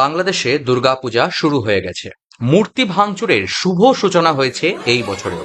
বাংলাদেশে দুর্গাপূজা শুরু হয়ে গেছে। মূর্তি ভাঙচুরের শুভ সূচনা হয়েছে এই বছরেও।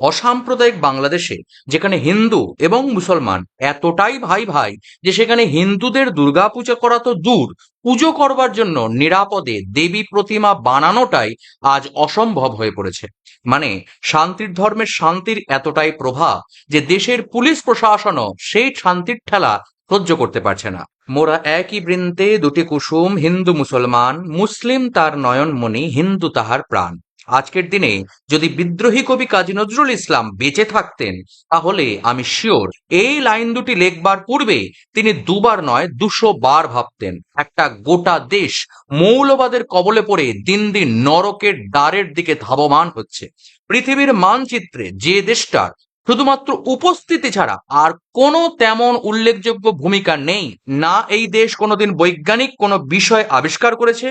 অসাম্প্রদায়িক বাংলাদেশে যেখানে হিন্দু এবং মুসলমান এতটাই ভাই ভাই যে সেখানে হিন্দুদের দুর্গাপূজা করা তো দূর, পুজো করবার জন্য নিরাপদে দেবী প্রতিমা বানানোটাই আজ অসম্ভব হয়ে পড়েছে। মানে শান্তির ধর্মের শান্তির এতটাই প্রভাব যে দেশের পুলিশ প্রশাসনও সেই শান্তির ঠেলা সহ্য করতে পারছে না। মোরা একই বৃন্তে দুটি কুসুম, হিন্দু মুসলমান, মুসলিম তার নয়নমণি, হিন্দু তাহার প্রাণ। আজকের দিনে যদি বিদ্রোহী কবি কাজী নজরুল ইসলাম বেঁচে থাকতেন তাহলে আমি শিওর এই লাইন দুটি লেখবার পূর্বে তিনি দুবার নয় 200 বার ভাবতেন একটা গোটা দেশ মৌলবাদের কবলে পড়ে দিন দিন নরকের দ্বারের দিকে ধাবমান হচ্ছে। পৃথিবীর মানচিত্রে যে দেশটার শুধুমাত্র উপস্থিতি ছাড়া আর কোনো তেমন উল্লেখযোগ্য ভূমিকা নেই, না এই দেশ কোনোদিন বৈজ্ঞানিক কোনো বিষয় আবিষ্কার করেছে,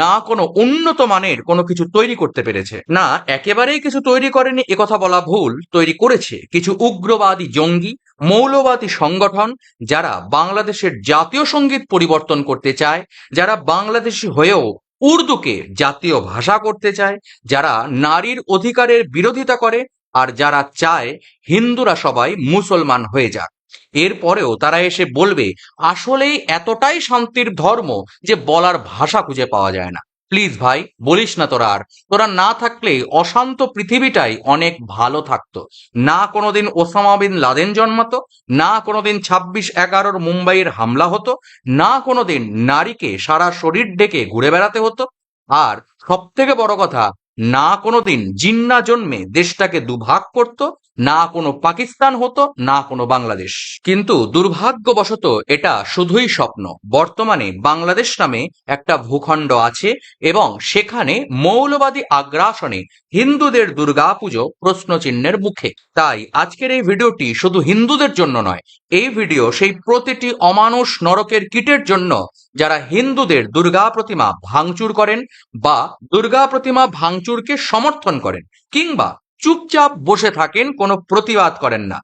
না কোনো উন্নত মানের কোনো কিছু তৈরি করতে পেরেছে, না একেবারেই কিছু তৈরি করেনি একথা বলা ভুল, তৈরি করেছে কিছু উগ্রবাদী জঙ্গি মৌলবাদী সংগঠন যারা বাংলাদেশের জাতীয় সঙ্গীত পরিবর্তন করতে চায়, যারা বাংলাদেশি হয়েও উর্দুকে জাতীয় ভাষা করতে চায়, যারা নারীর অধিকারের বিরোধিতা করে, আর যারা চায় হিন্দুরা সবাই মুসলমান হয়ে যাক। এরপরেও তারা এসে বলবে আসলেই এতটাই শান্তির ধর্ম যে বলার ভাষা খুঁজে পাওয়া যায় না। প্লিজ ভাই বলিস না তোরা, আর তোরা না থাকলে অশান্ত পৃথিবীটাই অনেক ভালো থাকতো। না কোনোদিন ওসামা বিন লাদেন জন্মাতো, না কোনোদিন 26/11 মুম্বাইয়ের হামলা হতো, না কোনোদিন নারীকে সারা শরীর ঢেকে ঘুরে বেড়াতে হতো, আর সব থেকে বড় কথা, না কোনোদিন জিন্না জন্মে দেশটাকে দুভাগ করত, না কোনো পাকিস্তান হতো, না কোনো বাংলাদেশ। কিন্তু দুর্ভাগ্যবশত এটা শুধুই স্বপ্ন। বর্তমানে বাংলাদেশ নামে একটা ভূখণ্ড আছে এবং সেখানে মৌলবাদী আগ্রাসনে হিন্দুদের দুর্গাপুজো প্রশ্নচিহ্নের মুখে। তাই আজকের এই ভিডিওটি শুধু হিন্দুদের জন্য নয়, এই ভিডিও সেই প্রতিটি অমানুষ নরকের কীটের জন্য যারা হিন্দুদের দুর্গা প্রতিমা ভাঙচুর করেন বা দুর্গা প্রতিমা ভাঙচুরকে সমর্থন করেন কিংবা চুপচাপ বসে থাকেন, কোনো প্রতিবাদ করেন না,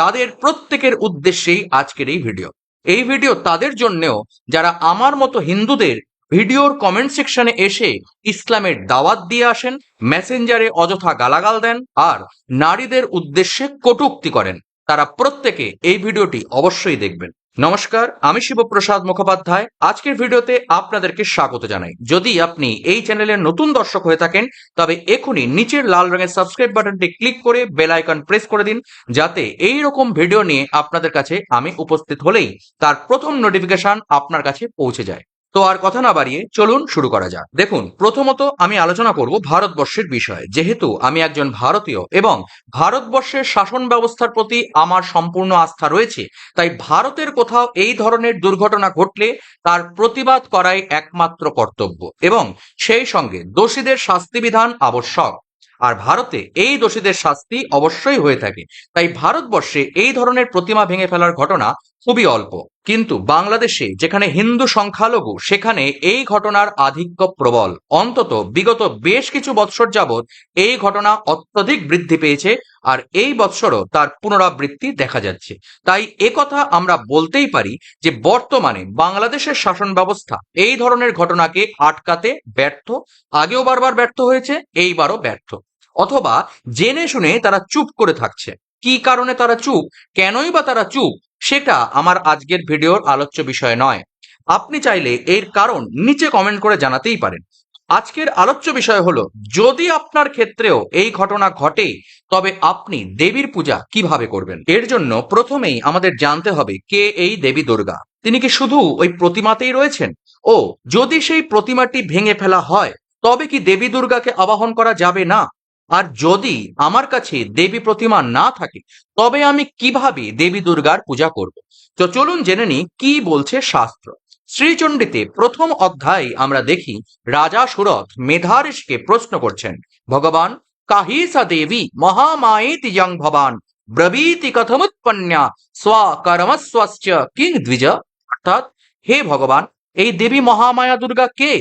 তাদের প্রত্যেকের উদ্দেশ্যেই আজকের এই ভিডিও। এই ভিডিও তাদের জন্যেও যারা আমার মতো হিন্দুদের ভিডিওর কমেন্ট সেকশনে এসে ইসলামের দাওয়াত দিয়ে আসেন, মেসেঞ্জারে অযথা গালাগাল দেন আর নারীদের উদ্দেশ্যে কটূক্তি করেন, তারা প্রত্যেকে এই ভিডিওটি অবশ্যই দেখবেন। নমস্কার, আমি শিবপ্রসাদ মুখোপাধ্যায়। আজকের ভিডিওতে আপনাদেরকে স্বাগত জানাই। যদি আপনি এই চ্যানেলের নতুন দর্শক হয়ে থাকেন তবে এখনই নিচের লাল রঙের সাবস্ক্রাইব বাটনটি ক্লিক করে বেল আইকন প্রেস করে দিন, যাতে এই রকম ভিডিও নিয়ে আপনাদের কাছে আমি উপস্থিত হলেই তার প্রথম নোটিফিকেশন আপনার কাছে পৌঁছে যায়। তো আর কথা না বাড়িয়ে চলুন শুরু করা যাক। দেখুন, প্রথমত আমি আলোচনা করব ভারতবর্ষের বিষয়ে। যেহেতু আমি একজন ভারতীয় এবং ভারতবর্ষের শাসন ব্যবস্থার প্রতি আমার সম্পূর্ণ আস্থা রয়েছে, তাই ভারতের কোথাও এই ধরনের দুর্ঘটনা ঘটলে তার প্রতিবাদ করাই একমাত্র কর্তব্য এবং সেই সঙ্গে দোষীদের শাস্তি বিধান আবশ্যক। আর ভারতে এই দোষীদের শাস্তি অবশ্যই হয়ে থাকে, তাই ভারতবর্ষে এই ধরনের প্রতিমা ভেঙে ফেলার ঘটনা খুবই অল্প। কিন্তু বাংলাদেশে যেখানে হিন্দু সংখ্যালঘু সেখানে এই ঘটনার আধিক্য প্রবল। অন্তত বিগত বেশ কিছু বৎসর যাবৎ এই ঘটনা অত্যধিক বৃদ্ধি পেয়েছে আর এই বৎসরও তার পুনরাবৃত্তি দেখা যাচ্ছে। তাই একথা আমরা বলতেই পারি যে বর্তমানে বাংলাদেশের শাসন ব্যবস্থা এই ধরনের ঘটনাকে আটকাতে ব্যর্থ। আগেও বারবার ব্যর্থ হয়েছে, এইবারও ব্যর্থ। অথবা জেনে শুনে তারা চুপ করে থাকছে। কি কারণে তারা চুপ, কেনই বা তারা চুপ, সেটা আমার আজকের ভিডিওর আলোচ্য বিষয় নয়। আপনি চাইলে এর কারণ নিচে কমেন্ট করে জানাতেই পারেন। আজকের আলোচ্য বিষয় হলো, যদি আপনার ক্ষেত্রেও এই ঘটনা ঘটে তবে আপনি দেবীর পূজা কিভাবে করবেন। এর জন্য প্রথমেই আমাদের জানতে হবে কে এই দেবী দুর্গা। তিনি কি শুধু ওই প্রতিমাতেই রয়েছেন? ও যদি সেই প্রতিমাটি ভেঙে ফেলা হয় তবে কি দেবী দুর্গাকে আবাহন করা যাবে না? আর যদি আমার কাছে দেবী প্রতিমা না থাকে তবে আমি কিভাবে দেবী দুর্গার পূজা করব? তো চলুন জেনে নিই কি বলছে শাস্ত্র। শ্রীচণ্ডীতে প্রথম অধ্যায় আমরা দেখি রাজা সুরথ মেধাঋষিকে প্রশ্ন করছেন, ভগবান কাহি সা দেবী মহামায়েতি ইয়ং ভবান ব্রবীতি কথমুৎপন্না স্বকর্মস্বস্য কিং দ্বিজ। অর্থাৎ, হে ভগবান, এই দেবী মহামায়া দুর্গা কে?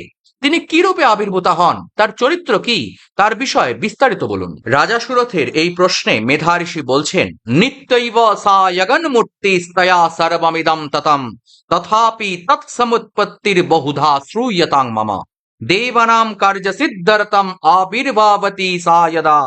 তিনি কি রূপে আবির্ভূতা হন, তার চরিত্র কি, তার বিষয়ে বিস্তারিত বলুন। রাজা সুরথের এই প্রশ্নে মেধা ঋষি বলছেন, নিত্যৈব সা জগন্মূর্তি স্তয়া সর্বমিদম ততম তথাপি তৎসমুৎপত্তির বহুধা শ্রূয়তাং মম দেবানাম কার্য সিদ্ধরতম আবির্ভাবতি সা যদা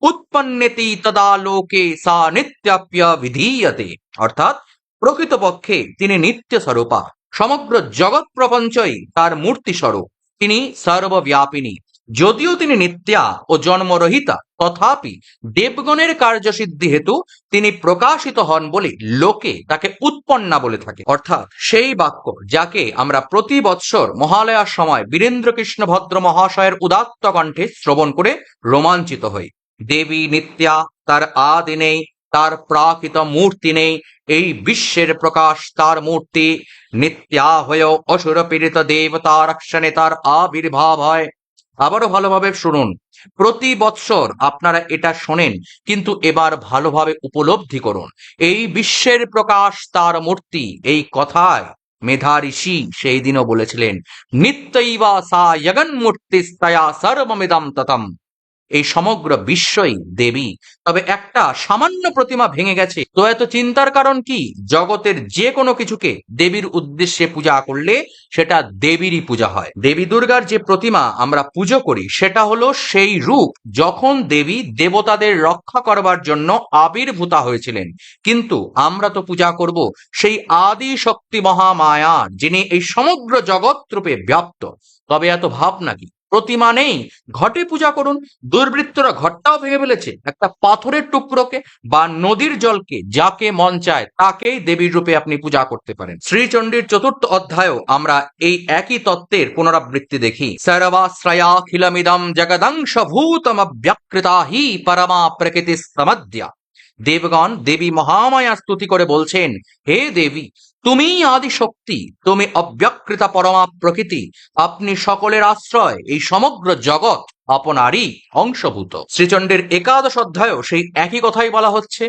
উৎপন্নেতি তদা লোকে সা নিত্যাপ্য বিধীয়তে। অর্থাৎ প্রকৃতপক্ষে তিনি নিত্য স্বরূপা, সমগ্র জগৎ প্রপঞ্চই তার মূর্তি স্বরূপ। তিনি সর্বব্যাপিনী। যদিও তিনি নিত্যা ও জন্মরহিতা, তথাপি দেবগণের কার্যসিদ্ধি হেতু তিনি প্রকাশিত হন বলে লোকে তাকে উৎপন্না বলে থাকে। অর্থাৎ সেই বাক্য যাকে আমরা প্রতি বৎসর মহালয়ার সময় বীরেন্দ্রকৃষ্ণ ভদ্র মহাশয়ের উদাত্ত কণ্ঠে শ্রবণ করে রোমাঞ্চিত হই। দেবী নিত্যা, তার আদি নেই, তার প্রাকৃত মূর্তি নেই, এই বিশ্বের প্রকাশ তার মূর্তি। নিত্যা হয়েও অসুর পীড়িত দেবতা রক্ষণে তার আবির্ভাব হয়। আবারও ভালোভাবে শুনুন, প্রতি বৎসর আপনারা এটা শোনেন, কিন্তু এবার ভালোভাবে উপলব্ধি করুন। এই বিশ্বের প্রকাশ তার মূর্তি, এই কথায় মেধা ঋষি সেই দিনও বলেছিলেন, নিত্যৈবা সা জগন্মূর্তি স্তয়া সর্বমিদম ততম। এই সমগ্র বিশ্বই দেবী। তবে একটা সামান্য প্রতিমা ভেঙে গেছে, তো এত চিন্তার কারণ কি? জগতের যে কোনো কিছুকে দেবীর উদ্দেশ্যে পূজা করলে সেটা দেবীরই পূজা হয়। দেবী দুর্গার যে প্রতিমা আমরা পুজো করি সেটা হলো সেই রূপ যখন দেবী দেবতাদের রক্ষা করবার জন্য আবির্ভূতা হয়েছিলেন। কিন্তু আমরা তো পূজা করব সেই আদি শক্তি মহামায়া, যিনি এই সমগ্র জগৎ রূপে ব্যাপ্ত। তবে এত ভাবনা কি? প্রতিমা নেই, ঘটে পূজা করুন। দুর্বৃত্তরা ঘরটাও ভেঙে ফেলেছে, একটা পাথরের টুকরোকে বা নদীর জলকে, যাকে মন চায় তাকেই দেবীর রূপে আপনি পূজা করতে পারেন। শ্রীচণ্ডীর ৪র্থ অধ্যায়েও আমরা এই একই তত্ত্বের পুনরাবৃত্তি দেখি। সর্বাশ্রয়াখিলমিদম জগদংশ ভূতমব্যকৃতা হি পরমা প্রকৃতি সমদ্যা। দেবগণ দেবী মহামায়া স্তুতি করে বলছেন, হে দেবী, তুমি আদি শক্তি, তুমি অব্যকৃতা পরমা প্রকৃতি, আপনি সকলের আশ্রয়, এই সমগ্র জগৎ আপনারই অংশভূত। শ্রীচণ্ডের ১১শ অধ্যায়েও সেই একই কথাই বলা হচ্ছে,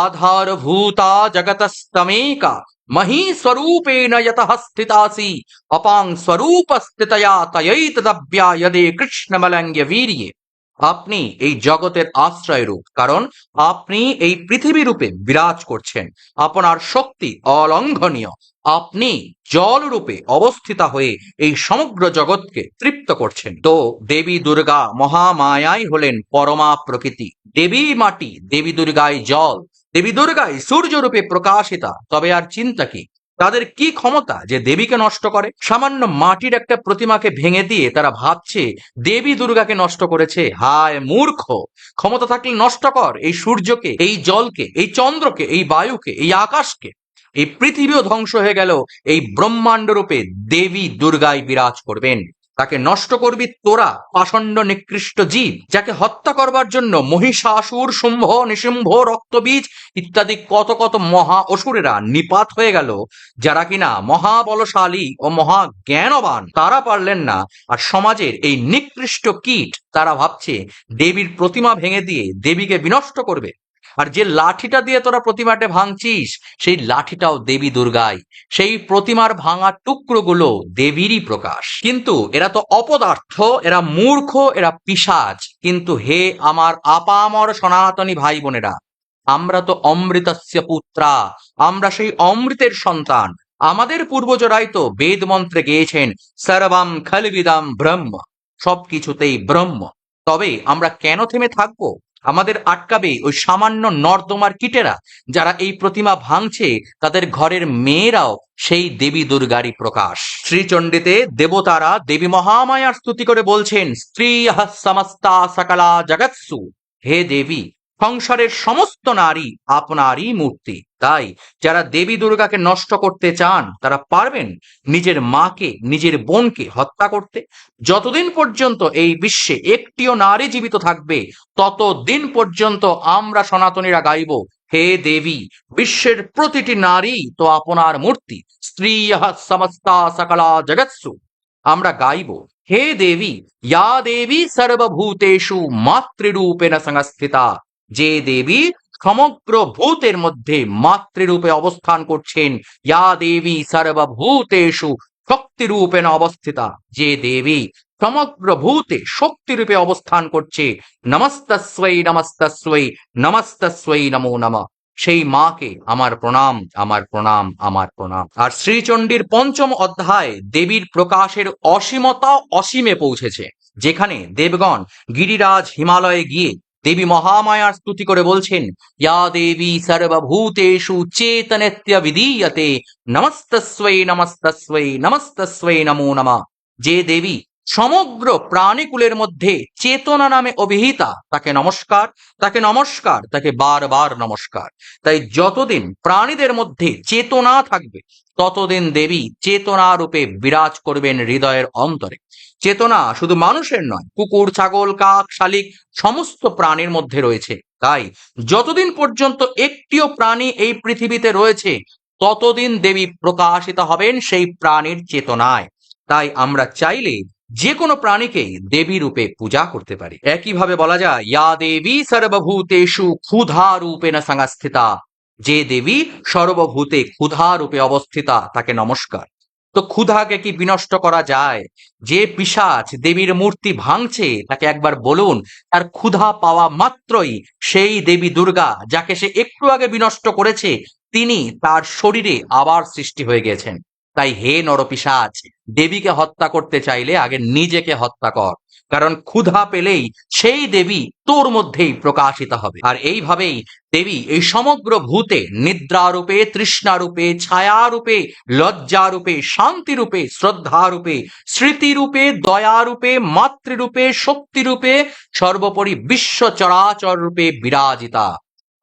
আধারভূতা জগতস্তমেকা মহি স্বরূপেণ যতঃ স্থিতাসি অপাং স্বরূপ স্থিতয়া তয়ৈতদব্যা যদে কৃষ্ণমলঙ্গ বীর্যে। আপনি এই জগতের আশ্রয় রূপ, কারণ আপনি এই পৃথিবী রূপে বিরাজ করছেন। আপনার শক্তি অলঙ্ঘনীয়। আপনি জল রূপে অবস্থিতা হয়ে এই সমগ্র জগৎকে তৃপ্ত করছেন। তো দেবী দুর্গা মহামায়াই হলেন পরমা প্রকৃতি। দেবী মাটি, দেবী দুর্গাই জল, দেবী দুর্গাই সূর্য রূপে প্রকাশিতা। তবে আর চিন্তা কি? তাদের কি ক্ষমতা যে দেবীকে নষ্ট করে? সামান্য মাটির একটা প্রতিমাকে ভেঙে দিয়ে তারা ভাবছে দেবী দুর্গাকে নষ্ট করেছে। হায় মূর্খ! ক্ষমতা থাকলে নষ্ট কর এই সূর্যকে, এই জলকে, এই চন্দ্রকে, এই বায়ুকে, এই আকাশকে। এই পৃথিবীও ধ্বংস হয়ে গেল, এই ব্রহ্মাণ্ড রূপে দেবী দুর্গাই বিরাজ করবেন। তাকে নষ্ট করবি তোরা, পাষণ্ড নিকৃষ্ট জীব, যাকে হত্যা করবার জন্য মহিষাসুর, শুম্ভ, নিশুম্ভ, রক্তবীজ ইত্যাদি কত কত মহা অসুরেরা নিপাত হয়ে গেল, যারা কিনা মহাবলশালী ও মহা জ্ঞানবান, তারা পারলেন না। আর সমাজের এই নিকৃষ্ট কীট তারা ভাবছে দেবীর প্রতিমা ভেঙে দিয়ে দেবীকে বিনষ্ট করবে। আর যে লাঠিটা দিয়ে তোরা প্রতিমাটা ভাঙছিস, সেই লাঠিটাও দেবী দুর্গাই। সেই প্রতিমার ভাঙা টুকরোগুলো দেবীরই প্রকাশ। কিন্তু এরা তো অপদার্থ, এরা মূর্খ, এরা পিশাচ। কিন্তু হে আমার আপামর সনাতনী ভাই বোনেরা, আমরা তো অমৃতস্য পুত্রা, আমরা সেই অমৃতের সন্তান। আমাদের পূর্বজরাই তো বেদ মন্ত্রে গেয়েছেন, সর্বম খলবিদম ব্রহ্ম, সবকিছুতেই ব্রহ্ম। তবে আমরা কেন থেমে থাকবো? আমাদের আটকাবে ওই সামান্য নর্দমার কীটেরা, যারা এই প্রতিমা ভাঙছে তাদের ঘরের মেয়েরাও সেই দেবী দুর্গারই প্রকাশ। শ্রীচণ্ডীতে দেবতারা দেবী মহামায়ার স্তুতি করে বলছেন, স্ত্রীয়ঃ সমস্তা সকলা জগৎসু। হে দেবী, সংসারের সমস্ত নারী আপনারই মূর্তি। তাই যারা দেবী দুর্গাকে নষ্ট করতে চান তারা পারবেন নিজের মাকে, নিজের বোনকে হত্যা করতে। যতদিন পর্যন্ত এই বিশ্বে একটিও নারী জীবিত থাকবে, ততদিন পর্যন্ত আমরা সনাতনীরা গাইব, হে দেবী, বিশ্বের প্রতিটি নারী তো আপনার মূর্তি। স্ত্রীয়ঃ সমস্তা সকলা জগৎসু। আমরা গাইব, হে দেবী, ইয়া দেবী সর্বভূতেষু মাতৃরূপেণ সংস্থিতা। যে দেবী সমগ্র ভূতের মধ্যে মাতৃরূপে অবস্থান করছেন, ইয়া দেবী সর্বভূতেষু শক্তিরূপেণ অবস্থিতা, যে দেবী সমগ্র ভূতে শক্তিরূপে অবস্থান করছে, নমস্তস্যৈ নমস্তস্যৈ নমস্তস্যৈ নমো নমঃ, সেই মাকে আমার প্রণাম, আমার প্রণাম, আমার প্রণাম। আর শ্রীচণ্ডীর পঞ্চম অধ্যায় দেবীর প্রকাশের অসীমতা অসীমে পৌঁছেছে, যেখানে দেবগণ গিরিরাজ হিমালয়ে গিয়ে দেবী মহামায়ার স্তুতি করে বলছেন, ইয়া দেবী সর্বভূতেষু চেতনেত্য বিধীয়তে, নমস্তস্যৈ নমস্তস্যৈ নমস্তস্যৈ নমো নমঃ, যে দেবী সমগ্র প্রাণীকুলের মধ্যে চেতনা নামে অভিহিতা, তাকে নমস্কার, তাকে নমস্কার, তাকে বারবার নমস্কার। তাই যতদিন প্রাণীদের মধ্যে চেতনা থাকবে ততদিন দেবী চেতনা রূপে বিরাজ করবেন হৃদয়ের অন্তরে। চেতনা শুধু মানুষের নয়, কুকুর, ছাগল, কাক, শালিক সমস্ত প্রাণীর মধ্যে রয়েছে। তাই যতদিন পর্যন্ত একটিও প্রাণী এই পৃথিবীতে রয়েছে ততদিন দেবী প্রকাশিত হবেন সেই প্রাণীর চেতনায়। তাই আমরা চাইলে যে কোনো প্রাণীকেই দেবী রূপে পূজা করতে পারি। একইভাবে বলা যায়, ইয়া দেবী সর্বভূতেষু ক্ষুধা রূপেণ সংস্থিতা, যে দেবী সর্বভূতে ক্ষুধা রূপে অবস্থিতা, তাকে নমস্কার। তো ক্ষুধাকে কি বিনষ্ট করা যায়? যে পিশাচ দেবীর মূর্তি ভাঙছে তাকে একবার বলুন, তার ক্ষুধা পাওয়া মাত্রই সেই দেবী দুর্গা, যাকে সে একটু আগে বিনষ্ট করেছে, তিনি তার শরীরে আবার সৃষ্টি হয়ে গেছেন। তাই হে নরপিশাচ, দেবীকে হত্যা করতে চাইলে আগে নিজেকে হত্যা কর, কারণ ক্ষুধা পেলেই সেই দেবী তোর মধ্যেই প্রকাশিত হবে। আর এইভাবেই দেবী এই সমগ্র ভূতে নিদ্রারূপে, তৃষ্ণারূপে, ছায়ারূপে, লজ্জারূপে, শান্তিরূপে, শ্রদ্ধারূপে, স্মৃতিরূপে, দয়ারূপে, মাতৃরূপে, শক্তিরূপে, সর্বোপরি বিশ্ব চরাচর রূপে বিরাজিতা।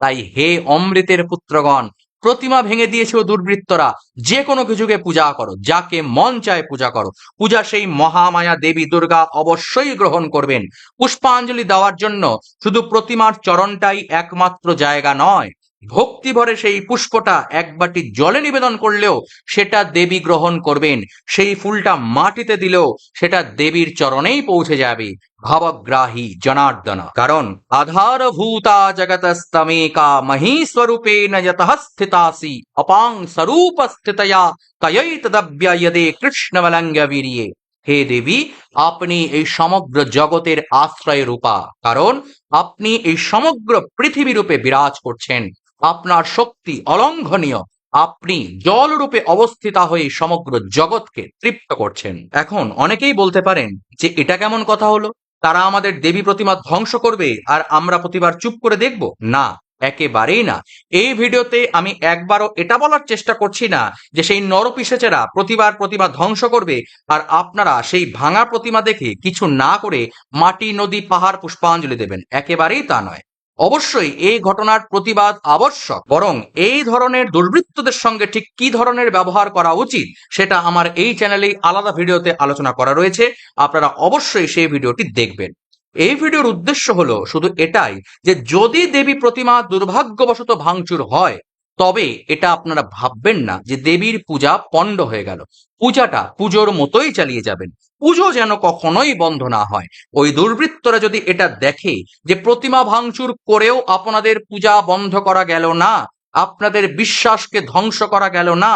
তাই হে অমৃতের পুত্রগণ, প্রতিমা ভেঙে দিয়েছে দুর্বৃত্তরা, যে কোনো কিছুকে পূজা করো, যাকে মন চায় পূজা করো। পূজা সেই মহামায়া দেবী দুর্গা অবশ্যই গ্রহণ করবেন। পুষ্পাঞ্জলি দেওয়ার জন্য শুধু প্রতিমার চরণটাই একমাত্র জায়গা নয়, ভক্তি ভরে সেই পুষ্পটা এক বাটি জলে নিবেদন করলেও সেটা দেবী গ্রহণ করবেন। সেই ফুলটা মাটিতে দিলেও সেটা দেবীর চরণেই পৌঁছে যাবে। ভাবগ্রাহী জনার্দন, কারণ আধারভূতা জগতস্তমেকা মহীস্বরূপেণ যতঃ স্থিতাসি অপাং স্বরূপস্থিতয়া তয়ৈতদব্যয়দে কৃষ্ণবলঙ্গ বীর্যে। হে দেবী, আপনি এই সমগ্র জগতের আশ্রয় রূপা, কারণ আপনি এই সমগ্র পৃথিবী রূপে বিরাজ করছেন। আপনার শক্তি অলঙ্ঘনীয়, আপনি জল রূপে অবস্থিতা হয়ে সমগ্র জগৎকে তৃপ্ত করছেন। এখন অনেকেই বলতে পারেন যে এটা কেমন কথা হলো, তারা আমাদের দেবী প্রতিমা ধ্বংস করবে আর আমরা প্রতিবার চুপ করে দেখব? না, একেবারেই না। এই ভিডিওতে আমি একবারও এটা বলার চেষ্টা করছি না যে সেই নরপিশাচেরা প্রতিবার প্রতিমা ধ্বংস করবে আর আপনারা সেই ভাঙা প্রতিমা দেখে কিছু না করে মাটি, নদী, পাহাড় পুষ্পাঞ্জলি দেবেন। একেবারেই তা নয়। অবশ্যই এই ঘটনার প্রতিবাদ আবশ্যক, বরং এই ধরনের দুর্বৃত্তদের সঙ্গে ঠিক কি ধরনের ব্যবহার করা উচিত সেটা আমার এই চ্যানেলেই আলাদা ভিডিওতে আলোচনা করা রয়েছে, আপনারা অবশ্যই সেই ভিডিওটি দেখবেন। এই ভিডিওর উদ্দেশ্য হলো শুধু এটাই যে যদি দেবী প্রতিমা দুর্ভাগ্যবশত ভাঙচুর হয়, তবে এটা আপনারা ভাববেন না যে দেবীর পূজা পণ্ড হয়ে গেল। পূজাটা পুজোর মতোই চালিয়ে যাবেন। পুজো যেন কখনোই বন্ধ না হয়। ওই দুর্বৃত্তরা যদি এটা দেখে যে প্রতিমা ভাঙচুর করেও আপনাদের পূজা বন্ধ করা গেল না, আপনাদের বিশ্বাসকে ধ্বংস করা গেল না,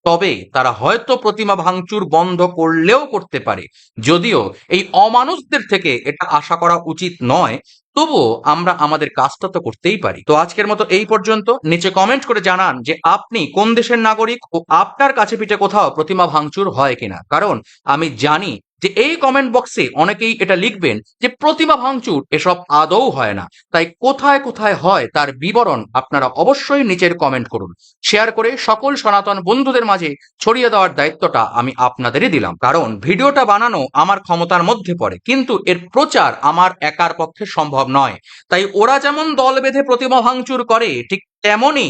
তবে তারা হয়তো প্রতিমা ভাঙচুর বন্ধ করলেও করতে পারে। যদিও এই অমানুষদের থেকে এটা আশা করা উচিত নয়, তবুও আমরা আমাদের কাজটা তো করতেই পারি। তো আজকের মতো এই পর্যন্ত। নিচে কমেন্ট করে জানান যে আপনি কোন দেশের নাগরিক ও আপনার কাছে পিঠে কোথাও প্রতিমা ভাঙচুর হয় কিনা, কারণ আমি জানি যে এই কমেন্ট বক্সে অনেকেই এটা লিখবেন যে প্রতিমা ভাঙচুর এসব আদৌ হয় না। তাই কোথায় কোথায় হয় তার বিবরণ আপনারা অবশ্যই নিচের কমেন্ট করুন। শেয়ার করে সকল সনাতন বন্ধুদের মাঝে ছড়িয়ে দেওয়ার দায়িত্বটা আমি আপনাদেরই দিলাম, কারণ ভিডিওটা বানানো আমার ক্ষমতার মধ্যে পড়ে, কিন্তু এর প্রচার আমার একার পক্ষে সম্ভব নয়। তাই ওরা যেমন দল বেঁধে প্রতিমা ভাঙচুর করে, ঠিক তেমনি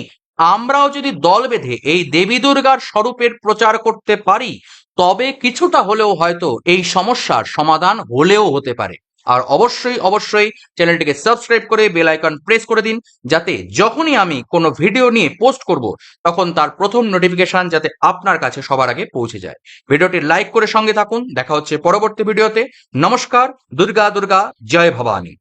আমরাও যদি দল বেঁধে এই দেবী দুর্গার স্বরূপের প্রচার করতে পারি, তবে কিছুটা হলেও হয়তো এই সমস্যার সমাধান হলেও হতে পারে। আর অবশ্যই অবশ্যই চ্যানেলটিকে সাবস্ক্রাইব করে বেল আইকন প্রেস করে দিন, যাতে যখনই আমি কোনো ভিডিও নিয়ে পোস্ট করব তখন তার প্রথম নোটিফিকেশন যাতে আপনার কাছে সবার আগে পৌঁছে যায়। ভিডিওটি লাইক করে সঙ্গে থাকুন। দেখা হচ্ছে পরবর্তী ভিডিওতে। নমস্কার। দুর্গা দুর্গা জয় ভবানী।